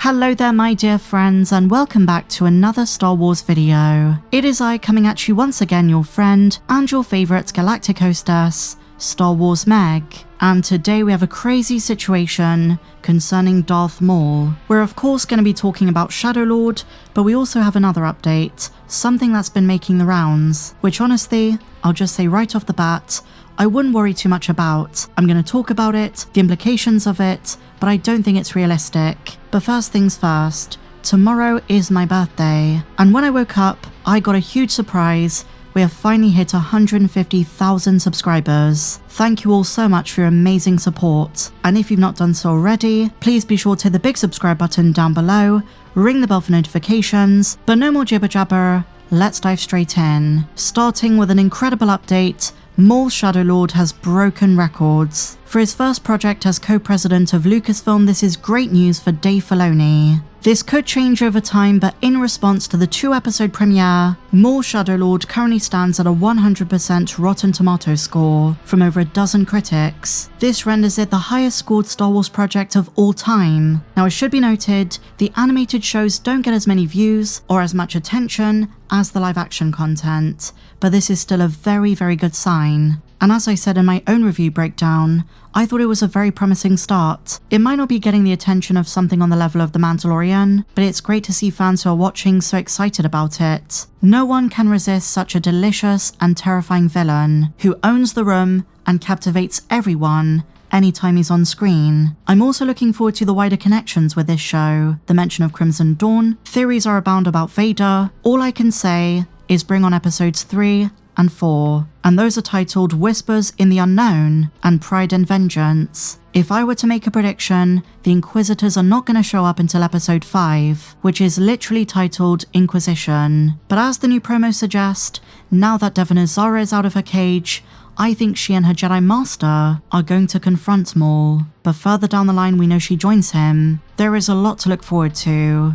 Hello there my dear friends, and welcome back to another Star Wars video. It is I coming at you once again, your friend and your favourite galactic hostess, Star Wars Meg. And today we have a crazy situation concerning Darth Maul. We're of course going to be talking about Shadow Lord, but we also have another update, something that's been making the rounds, which honestly, I'll just say right off the bat, I wouldn't worry too much about. I'm going to talk about it, the implications of it, but I don't think it's realistic. But first things first, tomorrow is my birthday, and when I woke up, I got a huge surprise. We have finally hit 150,000 subscribers. Thank you all so much for your amazing support, and if you've not done so already, please be sure to hit the big subscribe button down below, ring the bell for notifications, but no more jibber jabber, let's dive straight in. Starting with an incredible update, Maul Shadow Lord has broken records. For his first project as co-president of Lucasfilm, this is great news for Dave Filoni. This could change over time, but in response to the 2-episode premiere, Maul Shadow Lord currently stands at a 100% Rotten Tomatoes score from over a dozen critics. This renders it the highest scored Star Wars project of all time. Now it should be noted, the animated shows don't get as many views or as much attention as the live action content, but this is still a very good sign. And as I said in my own review breakdown, I thought it was a very promising start. It might not be getting the attention of something on the level of The Mandalorian, but it's great to see fans who are watching so excited about it. No one can resist such a delicious and terrifying villain, who owns the room and captivates everyone anytime he's on screen. I'm also looking forward to the wider connections with this show. The mention of Crimson Dawn, theories are abound about Vader. All I can say is bring on episodes 3 and 4, and those are titled Whispers in the Unknown and Pride and Vengeance. If I were to make a prediction, the Inquisitors are not going to show up until episode 5, which is literally titled Inquisition. But as the new promo suggest, now that Devon Azara is out of her cage, I think she and her Jedi Master are going to confront Maul. But further down the line we know she joins him. There is a lot to look forward to.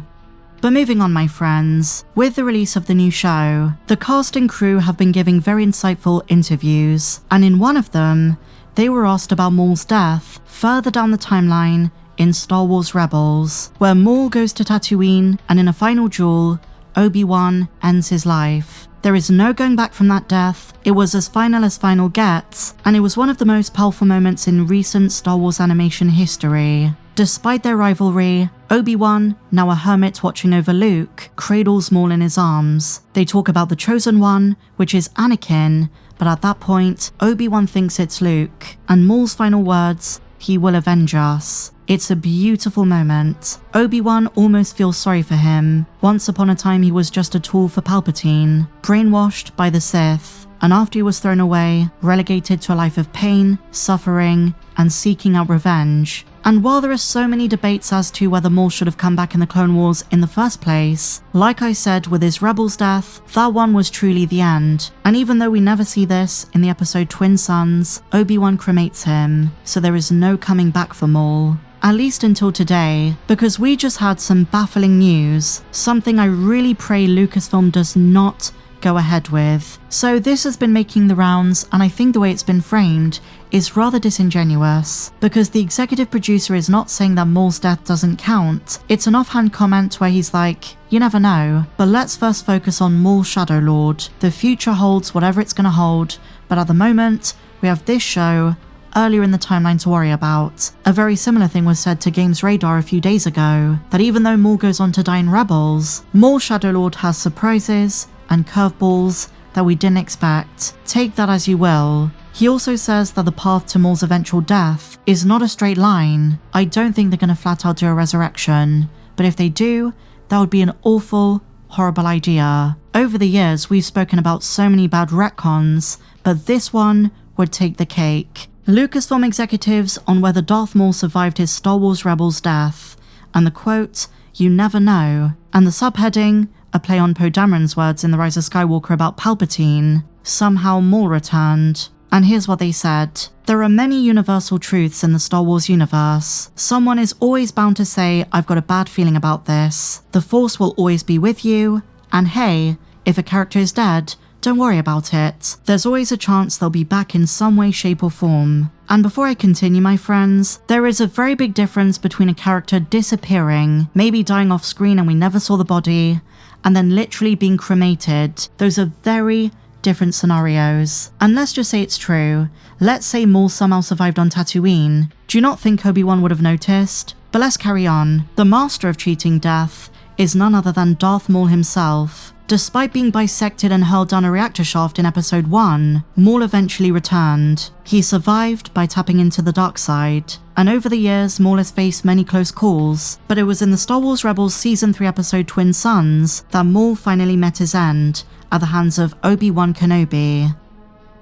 But moving on my friends, with the release of the new show, the cast and crew have been giving very insightful interviews, and in one of them, they were asked about Maul's death further down the timeline in Star Wars Rebels, where Maul goes to Tatooine and in a final duel, Obi-Wan ends his life. There is no going back from that death. It was as final gets, and it was one of the most powerful moments in recent Star Wars animation history. Despite their rivalry, Obi-Wan, now a hermit watching over Luke, cradles Maul in his arms. They talk about the Chosen One, which is Anakin, but at that point, Obi-Wan thinks it's Luke, and Maul's final words, "He will avenge us." It's a beautiful moment. Obi-Wan almost feels sorry for him. Once upon a time he was just a tool for Palpatine, brainwashed by the Sith, and after he was thrown away, relegated to a life of pain, suffering, and seeking out revenge. And while there are so many debates as to whether Maul should have come back in the Clone Wars in the first place, like I said with his Rebels death, that one was truly the end. And even though we never see this in the episode Twin Sons, Obi-Wan cremates him, so there is no coming back for Maul. At least until today, because we just had some baffling news, something I really pray Lucasfilm does not go ahead with. So this has been making the rounds, and I think the way it's been framed is rather disingenuous, because the executive producer is not saying that Maul's death doesn't count. It's an offhand comment where he's like, you never know, but let's first focus on Maul Shadow Lord. The future holds whatever it's gonna hold, but at the moment, we have this show earlier in the timeline to worry about. A very similar thing was said to Games Radar a few days ago, that even though Maul goes on to die in Rebels, Maul Shadow Lord has surprises and curveballs that we didn't expect. Take that as you will. He also says that the path to Maul's eventual death is not a straight line. I don't think they're going to flat out do a resurrection, but if they do, that would be an awful, horrible idea. Over the years, we've spoken about so many bad retcons, but this one would take the cake. Lucasfilm executives on whether Darth Maul survived his Star Wars Rebels death, and the quote, "You never know," and the subheading, a play on Poe Dameron's words in The Rise of Skywalker about Palpatine, somehow Maul returned. And here's what they said. There are many universal truths in the Star Wars universe. Someone is always bound to say, I've got a bad feeling about this. The Force will always be with you, and hey, if a character is dead, don't worry about it. There's always a chance they'll be back in some way, shape or form. And before I continue, my friends, there is a very big difference between a character disappearing, maybe dying off screen and we never saw the body, and then literally being cremated. Those are very different scenarios. And let's just say it's true. Let's say Maul somehow survived on Tatooine. Do you not think Obi-Wan would have noticed? But let's carry on. The master of cheating death is none other than Darth Maul himself. Despite being bisected and hurled down a reactor shaft in episode 1, Maul eventually returned. He survived by tapping into the dark side. And over the years, Maul has faced many close calls, but it was in the Star Wars Rebels Season 3 episode Twin Suns that Maul finally met his end at the hands of Obi-Wan Kenobi.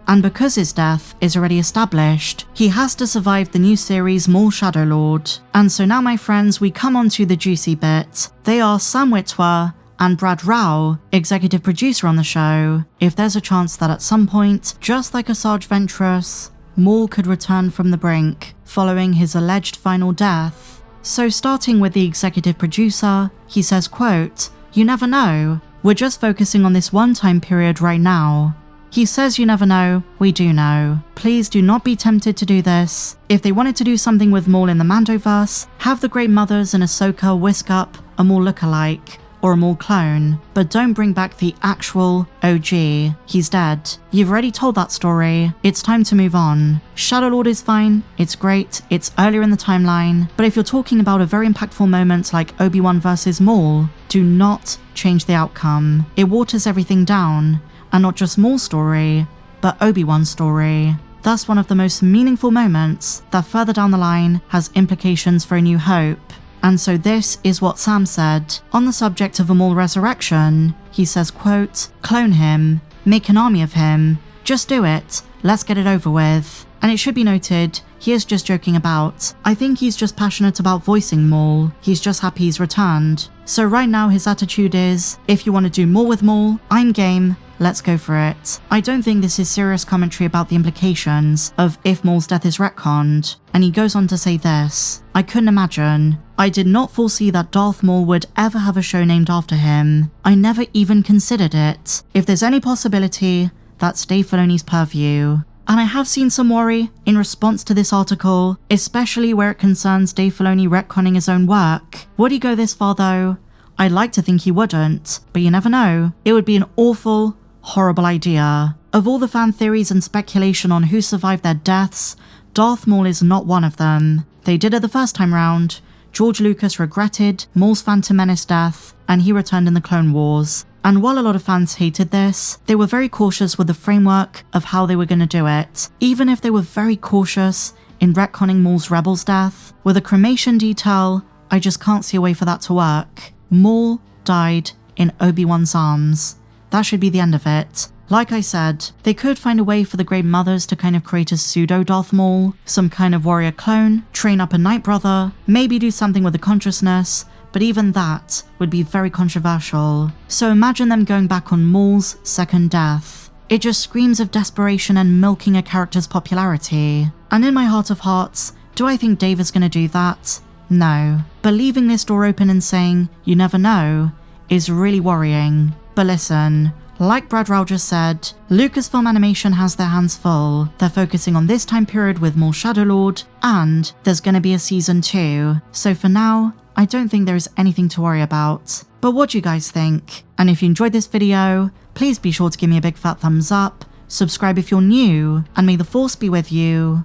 And because his death is already established, he has to survive the new series Maul Shadow Lord. And so now, my friends, we come on to the juicy bit. They are Sam Witwer and Brad Rao, executive producer on the show. If there's a chance that at some point, just like Asajj Ventress, Maul could return from the brink following his alleged final death. So starting with the executive producer, he says, quote, "You never know. We're just focusing on this one time period right now." He says you never know, we do know. Please do not be tempted to do this. If they wanted to do something with Maul in the Mandoverse, have the Great Mothers and Ahsoka whisk up a Maul lookalike, or a Maul clone, but don't bring back the actual OG. He's dead. You've already told that story. It's time to move on. Shadow Lord is fine, it's great, it's earlier in the timeline, but if you're talking about a very impactful moment like Obi-Wan versus Maul, do not change the outcome. It waters everything down, and not just Maul's story, but Obi-Wan's story. That's one of the most meaningful moments that further down the line has implications for A New Hope. And so this is what Sam said. On the subject of a Maul resurrection, he says, quote, "Clone him, make an army of him, just do it, let's get it over with." And it should be noted, he is just joking about. I think he's just passionate about voicing Maul, he's just happy he's returned. So right now his attitude is, if you want to do more with Maul, I'm game, let's go for it. I don't think this is serious commentary about the implications of if Maul's death is retconned. And he goes on to say this, "I couldn't imagine. I did not foresee that Darth Maul would ever have a show named after him. I never even considered it. If there's any possibility, that's Dave Filoni's purview." And I have seen some worry in response to this article, especially where it concerns Dave Filoni retconning his own work. Would he go this far though? I'd like to think he wouldn't, but you never know. It would be an awful, horrible idea. Of all the fan theories and speculation on who survived their deaths, Darth Maul is not one of them. They did it the first time round. George Lucas regretted Maul's Phantom Menace death, and he returned in the Clone Wars. And while a lot of fans hated this, they were very cautious with the framework of how they were going to do it. Even if they were very cautious in retconning Maul's Rebels death, with a cremation detail, I just can't see a way for that to work. Maul died in Obi-Wan's arms. That should be the end of it. Like I said, they could find a way for the Great Mothers to kind of create a pseudo Darth Maul, some kind of warrior clone, train up a Night Brother, maybe do something with the consciousness, but even that would be very controversial. So imagine them going back on Maul's second death. It just screams of desperation and milking a character's popularity. And in my heart of hearts, do I think Dave is going to do that? No. But leaving this door open and saying, you never know, is really worrying. But listen, like Brad Rao just said, Lucasfilm Animation has their hands full. They're focusing on this time period with Maul Shadow Lord, and there's going to be a season 2. So for now, I don't think there is anything to worry about. But what do you guys think? And if you enjoyed this video, please be sure to give me a big fat thumbs up, subscribe if you're new, and may the Force be with you,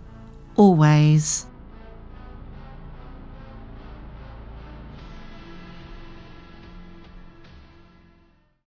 always.